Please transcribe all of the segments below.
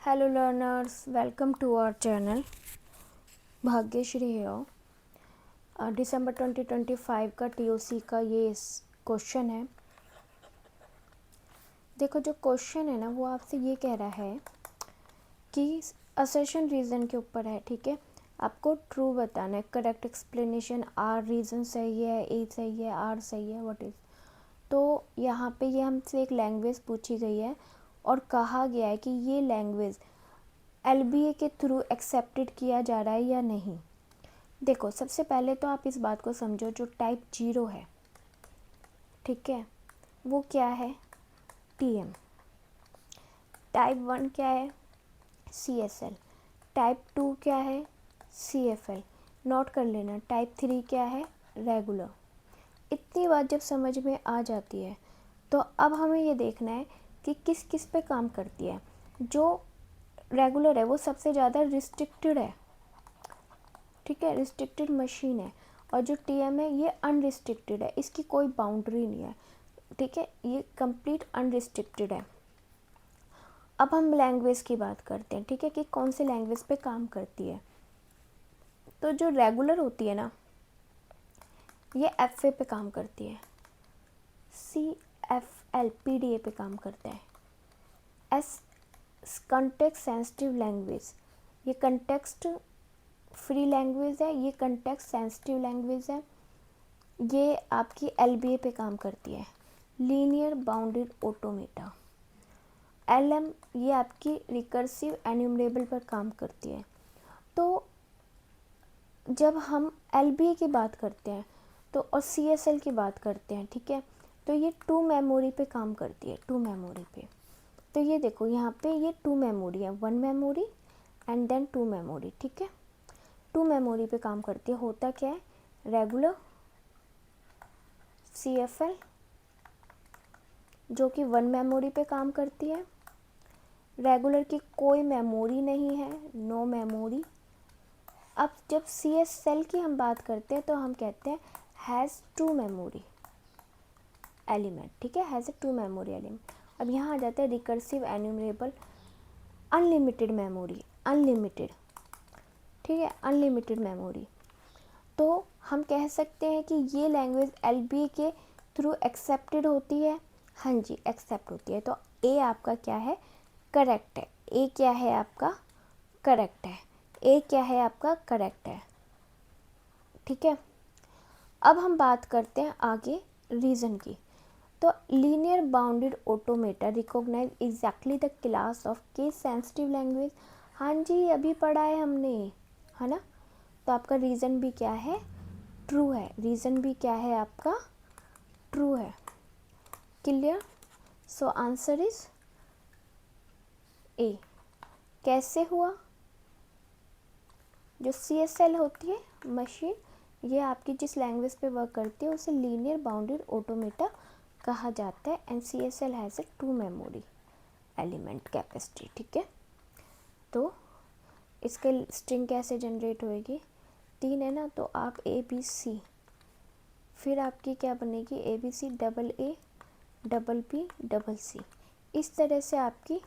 Hello learners, welcome to our channel Bhagyashree है। दिसंबर 2025 का टीओसी का ये क्वेश्चन है। देखो, जो क्वेश्चन है ना वो आपसे ये कह रहा है कि असर्शन रीज़न के ऊपर है। ठीक है, आपको ट्रू बताना है, करेक्ट एक्सप्लेनेशन। आर रीज़न सही है, ए सही है, आर सही है, व्हाट इज़। तो यहाँ पे ये हमसे एक लैंग्वेज पूछी गई है और कहा गया है कि ये लैंग्वेज एलबीए के थ्रू एक्सेप्टेड किया जा रहा है या नहीं। देखो, सबसे पहले तो आप इस बात को समझो, जो टाइप 0 है, ठीक है, वो क्या है, टीएम। टाइप 1 क्या है, सीएसएल। टाइप 2 क्या है, सीएफएल। नोट कर लेना। टाइप 3 क्या है, रेगुलर। इतनी बात जब समझ में आ जाती है तो अब हमें ये देखना है कि किस किस पे काम करती है। जो रेगुलर है वो सबसे ज़्यादा रिस्ट्रिक्टेड है, ठीक है, रिस्ट्रिक्टेड मशीन है। और जो टीएम है ये अनरिस्ट्रिक्टेड है, इसकी कोई बाउंड्री नहीं है, ठीक है, ये कंप्लीट अनरिस्ट्रिक्टेड है। अब हम लैंग्वेज की बात करते हैं, ठीक है, कि कौन से लैंग्वेज पे काम करती है। तो जो रेगुलर होती है ना, ये एफए पे काम करती है, सीएफएल पीडीए पे काम करता है। एस कंटेक्स्ट सेंसिटिव लैंग्वेज, ये कंटेक्स्ट फ्री लैंग्वेज है, ये कंटेक्स्ट सेंसिटिव लैंग्वेज है, ये आपकी एलबीए पे काम करती है, लीनियर बाउंडेड ऑटोमेटा। एलएम ये आपकी रिकर्सिव एन्यूमरेबल पर काम करती है। तो जब हम एलबीए की बात करते हैं तो और सीएसएल की बात करते हैं, ठीक है, तो ये 2 मेमोरी पे काम करती है, 2 मेमोरी पे। तो ये देखो, यहाँ पे ये 2 मेमोरी है, 1 मेमोरी एंड देन 2 मेमोरी, ठीक है, 2 मेमोरी पे काम करती है। होता क्या है, रेगुलर, सीएफएल जो कि 1 मेमोरी पे काम करती है। रेगुलर की कोई मेमोरी नहीं है, नो मेमोरी। अब जब सीएसएल की हम बात करते हैं तो हम कहते हैं हैज़ 2 मेमोरी एलिमेंट, ठीक है, हैज़ ए 2 मेमोरी एलिमेंट। अब यहाँ आ जाता है रिकर्सिव एन्यूमरेबल, अनलिमिटेड मेमोरी, अनलिमिटेड, ठीक है, अनलिमिटेड मेमोरी। तो हम कह सकते हैं कि ये लैंग्वेज एलबीए के थ्रू एक्सेप्टेड होती है। हाँ जी, एक्सेप्ट होती है। तो ए आपका क्या है, करेक्ट है। ए क्या है आपका, करेक्ट है। ए क्या है आपका, करेक्ट है, ठीक है। अब हम बात करते हैं आगे रीज़न की। तो linear bounded automata recognize exactly the class of case sensitive language. हाँ जी, अभी पढ़ा है हमने, है ना। तो आपका रीज़न भी क्या है, ट्रू है। रीज़न भी क्या है आपका, ट्रू है। Clear. So answer is a. कैसे हुआ, जो सीएसएल होती है मशीन, ये आपकी जिस लैंग्वेज पे वर्क करती है उसे लीनियर बाउंडेड ऑटोमेटा कहा जाता है। And CSL has a 2 memory element capacity, ठीक है। तो इसके स्ट्रिंग कैसे जनरेट होएगी, 3 है ना, तो आप ए बी सी, फिर आपकी क्या बनेगी, A B C double A double B double C, इस तरह से आपकी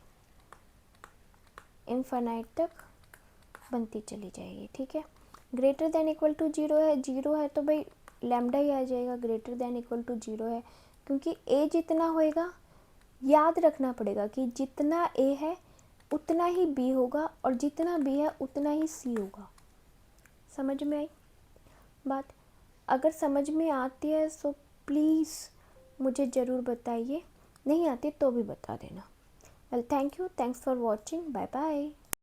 इनफाइनाइट तक बनती चली जाएगी, ठीक है। ग्रेटर देन इक्वल टू 0 है, 0 है तो भाई लैम्डा ही आ जाएगा। ग्रेटर देन इक्वल टू 0 है क्योंकि ए जितना होएगा, याद रखना पड़ेगा कि जितना ए है उतना ही बी होगा और जितना बी है उतना ही सी होगा। समझ में आई बात। अगर समझ में आती है तो प्लीज़ मुझे ज़रूर बताइए, नहीं आती तो भी बता देना। Well, thank you, thanks for watching, bye bye.